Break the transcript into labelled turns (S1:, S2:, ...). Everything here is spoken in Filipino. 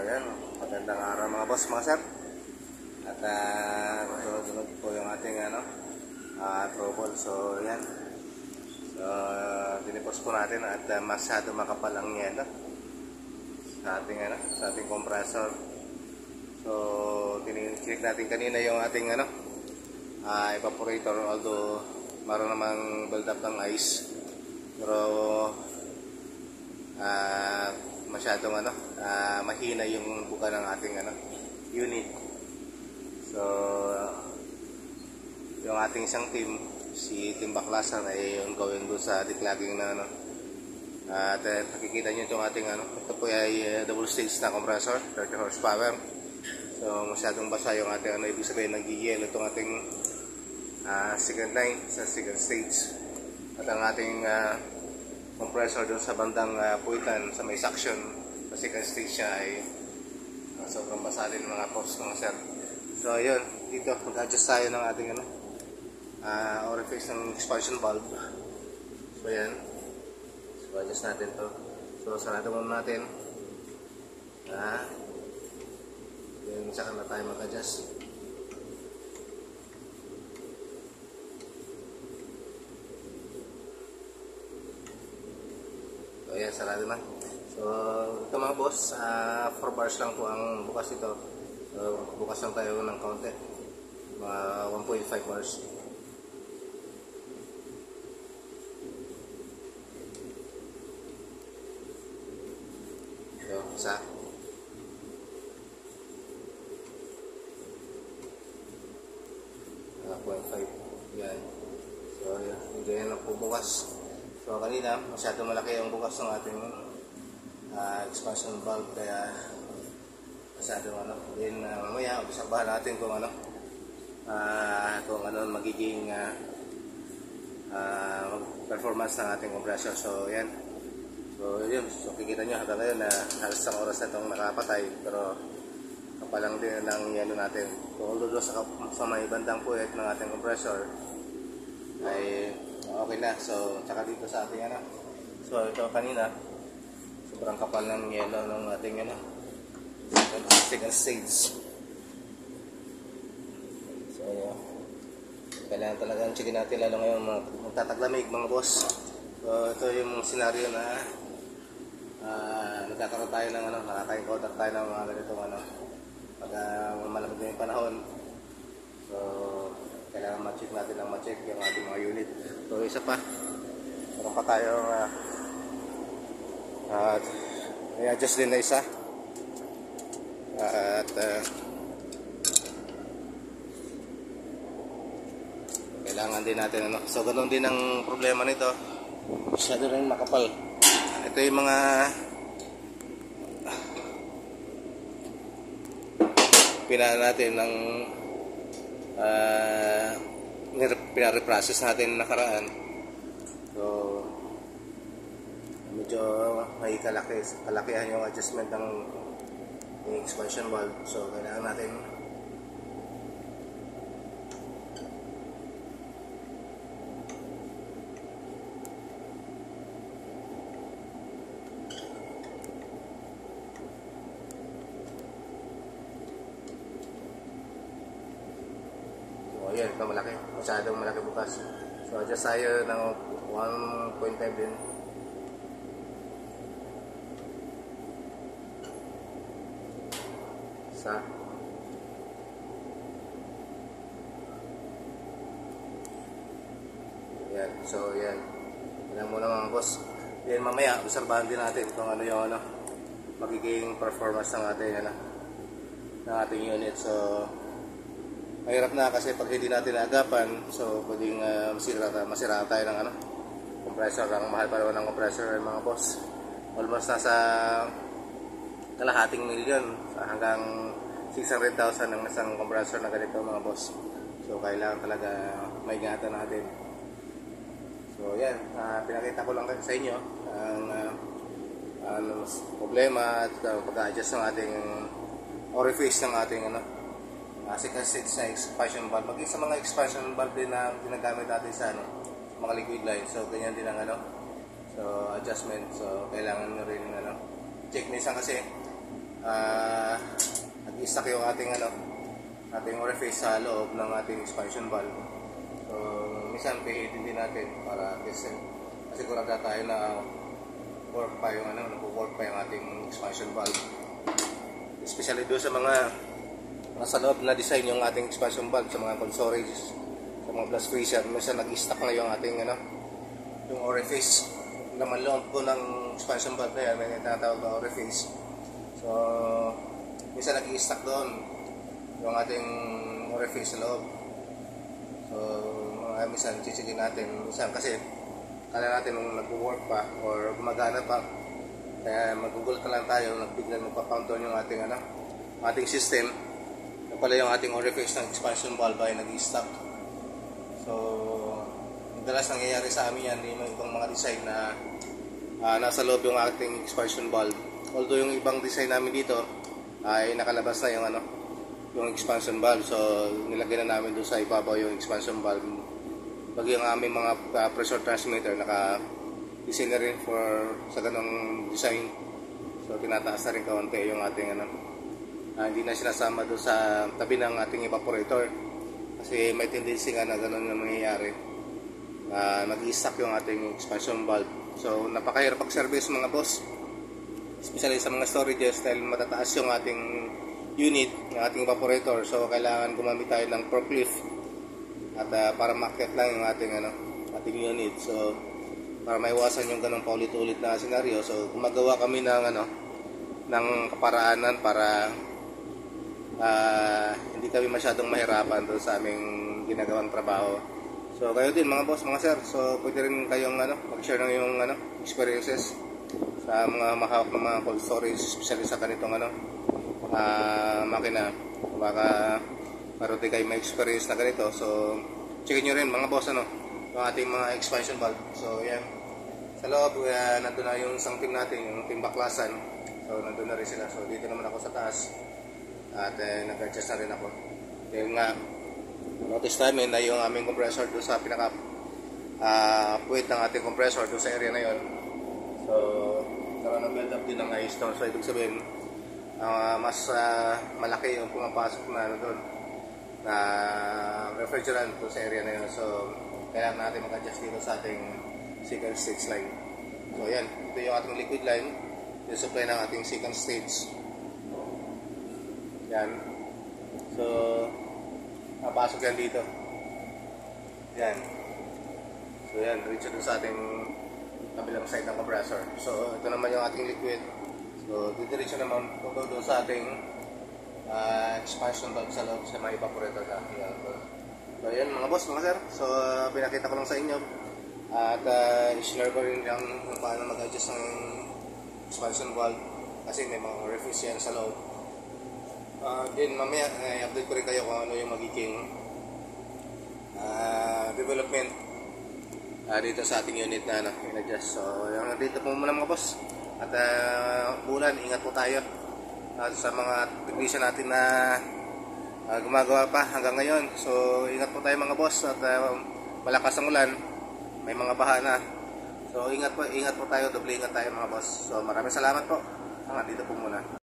S1: ayan, magandang araw mga boss, mga sir. At sunod-sunod po yung ating trouble. So ayan, so dinipos po natin at masyado makapal ang yelo sa ating compressor. So check natin kanina yung ating evaporator, although maroon namang build up ng ice, pero masyadong mahina yung buka ng ating unit. So yung ating isang team, si Team Baklasan, ay yung gawin doon sa declogging na at nakikita nyo itong ating ito po ay double stage na compressor, 30 horsepower. So masyadong basa yung ating ibig sabihin nag-yelo itong ating second line sa second stage, at ang ating compressor doon sa bandang puwitan sa may suction sa second stage siya ay sobrang basa din mga post mga sir. So yun, dito mag-adjust tayo ng ating orifice ng expansion valve. So yan, so adjust natin to. So sarado muna natin, yun, saka na tayo mag-adjust. So ayan, sarado na. So ito mga boss, 4 bars lang po ang bukas ito. So bukas lang tayo ng kaunti, mga 1.5 bars. So isa, yan. So yan, ganyan lang po bukas. So kanina masyado malaki ang bukas ng ating expansion valve, kaya masyado din mamaya obserbahan natin kung magiging performance ng ating compressor. So yan, so yun, so kikita nyo hanggang ngayon na halos isang oras na itong nakapatay, pero kapalang din ng yelo natin. So although sa may bandang puwet ng ating compressor ay okay na. So tsaka dito sa ating so ito kanina sobrang kapal ng yelo ng ating second stage. So kailangan talagang checkin natin, lalo ngayon magtataglamig mga boss. So ito yung senaryo na nagkakaroon tayo ng nakaka-encounter tayo ng mga ganitong pag malamig na yung panahon. So kailangan ma-check natin ang ma-check yung ating mga unit. So isa pa, meron pa tayong i-adjust din na isa, at kailangan din natin so ganoon din ang problema nito, masyado rin makapal. Ito yung mga pinaan natin ng pinareprocess natin nakaraan. So medyo may kalakihan yung adjustment ng expansion valve. So kailangan natin ayan, ito malaki, masyadong malaki bukas. So adjust tayo ng 1.5 din. Isa, ayan. So ayan, yan muna mga boss. Then mamaya obserbahan din natin kung yung magiging performance ng ating unit. So mahirap na kasi pag hindi natin naagapan, so pwedeng masira tayo ng compressor. Ang mahal pa naman ng compressor mga boss, almost nasa kalahating milyon hanggang 600,000 ng isang compressor na ganito mga boss. So kailangan talaga maingatan natin. So yan, pinakita ko lang sa inyo ang problema at pag-adjust ng ating orifice ng ating second stage na expansion valve. Maging sa mga expansion valve din na ginagamit natin sa mga liquid line. So ganyan din ang so adjustment. So kailangan nyo rin check. Minsan kasi nag-i-stuck yung ating orifice sa loob ng ating expansion valve. So minsan pihitin din natin para test, kasi kurang tayo na work pa yung nag-work pa yung ating expansion valve, especially doon sa mga nasa loob na design yung ating expansion valve, sa mga cold storage, sa mga blast freezer. Minsan nag-i-stuck na yung ating yung orifice, laman loob po ng expansion valve na yan, may tinatawag na orifice. So minsan nag-i-stuck doon yung ating orifice sa loob. So minsan chichikin natin, minsan kasi kala natin nung nag-work pa or gumagana pa, kaya magugulat na lang tayo, nagbiglang magpa-countdown yung ating system na pala yung ating orifice ng expansion valve ay nag-i-stuck. So madalas nangyayari sa amin yan, yung ibang mga design na nasa loob yung ating expansion valve. Although yung ibang design namin dito ay nakalabas na yung expansion valve, so nilagay na namin doon sa ibabaw yung expansion valve. Pag yung aming mga pressure transmitter naka-design na rin sa ganong design, so tinataas na rin kaunti yung ating hindi na sinasama doon sa tabi ng ating evaporator, kasi may tendency nga na ganon yung mangyayari, nag-i-stuck yung ating expansion valve. So napakahirap pag-service mga boss, especially sa mga storages, dahil matataas yung ating unit, yung ating evaporator. So kailangan gumamit tayo ng forklift at para ma-activate lang yung ating unit. So para maiwasan yung ganong paulit-ulit na senaryo, so gumagawa kami ng kaparaanan para hindi kami masyadong mahirapan doon sa aming ginagawang trabaho. So kayo din mga boss, mga sir, so pwede rin kayong mag-share ng yung experiences sa mga mahawak ng mga cold storage, especially sa ganitong makina. Baka meron din kayo may experience na ganito. So checkin nyo rin mga boss yung ating mga expansion valve. So yan, sa loob nandun na yung something natin, yung timbaklasan. So nandun na rin sila. So dito naman ako sa taas at nag-adjust na rin ako. Yung notice namin na yung aming compressor doon sa pinaka puwit ng ating compressor doon sa area na yon. So karoon ng build up din ng ice storm. So ibig sabihin mas malaki yung pumapasok na doon na refrigerant doon sa area na yun. So kailangan natin mag-adjust dito sa ating second stage line. So yan, ito yung ating liquid line, yung supply ng ating second stage. Yan, so napasok yan dito. Yan, so yan, reach doon sa ating kabilang side ng compressor. So ito naman yung ating liquid. So didiretso naman ito doon sa ating expansion valve sa loob sa mga evaporator na. So yan mga boss, mga sir. So pinakita ko lang sa inyo at i-share ko rin lang kung paano mag-adjust ng expansion valve, kasi may mga orifice yan sa loob. Then mamaya i-update ko rin kayo kung ano yung magiging development dito sa ating unit na in-adjust. So yung dito po muna mga boss. At bulan, ingat po tayo sa mga technician natin na gumagawa pa hanggang ngayon. So ingat po tayo mga boss, at malakas ang ulan, may mga baha na. So ingat po tayo, doble ingat tayo mga boss. So maraming salamat po. Dito po muna.